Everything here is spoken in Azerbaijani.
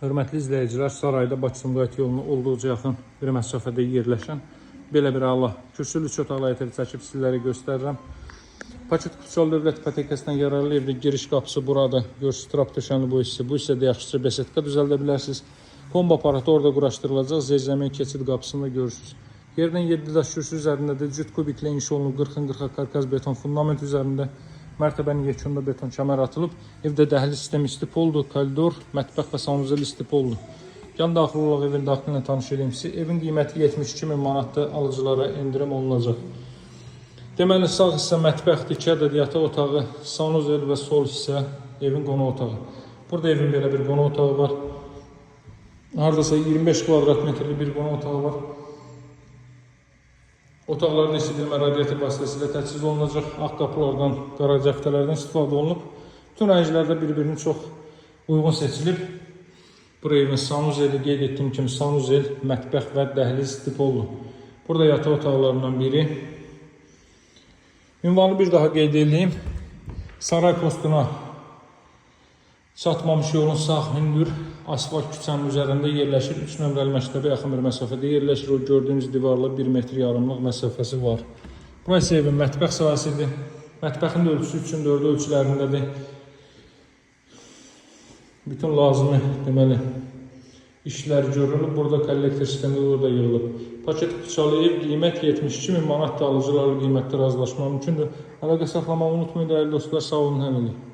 Hörmətli izləyicilər, Sarayda Bakı-Sumqayıt yoluna olduqca yaxın bir məsafədə yerləşən belə bir ala kürsülü 3 otaqlı ev çəkib sizlərə göstərirəm. Paket Kutsal Dövlət İpotekasından yararlı evdə giriş qapısı burada. Görürsünüz, trap döşənli bu hissə. Bu hissədə yaxşıca besetka düzəldə bilərsiniz. Kombi aparatı orada quraşdırılacaq. Zeyzəmin keçid qapısını görürsünüz. Yerdən 7 daş kürsü üzərində də cüt kubiklə inşa olunub 40-40 karkaz beton fundament üzərində. Mərtəbənin yekunda beton kəmər atılıb. Evdə dəhliz sistemi istipoldur, koridor, mətbəx və sanuzel istipoldur. Yan daxil olaraq evin daxilinə tanış edeyim sizi. Evin qiyməti 72 min manatdır, alıcılara endirim olunacaq. Deməli, sağ hissə mətbəxdir, 2 ədəd yataq otağı, sanuzel və sol hissə evin qonaq otağı. Burada evin belə bir qonaq otağı var. Haradasa 25 kvadrat metrli bir qonaq otağı var. Otaqlarda isidilmə radiator vasitəsilə təchiz olunacaq. Ağ qapılardan, qaraj cəftələrdən istifadə olunub. Bütün rənglərdə bir-birinin çox uyğun seçilib. Buraya evin sanuzeli, qeyd etdiyim kimi sanuzel, mətbəx və dəhliz tipollu. Burada yataq otaqlarından biri. Ünvanı bir daha qeyd edeyim. Saray postuna çatmamış yolun sağ hündür asfalt küçənin üzərində yerləşir. 3 nömrəli məktəbə yaxın bir məsafədə yerləşir. O gördüyünüz divarla 1,5 metr məsafəsi var. Burası evin mətbəx sahəsidir. Mətbəxin də ölçüsü 3-ün 4 ölçülərindədir. Bütün lazımi deməli işlər görülüb. Burada kollektor sistemi orada yığılıb. Paket Kutsal ev qiymət 72 min manat alıcılarla qiymətdə razılaşma mümkündür. Əlaqə saxlamağı unutmayın dəyərli dostlar. Sağ olun, həmləlik.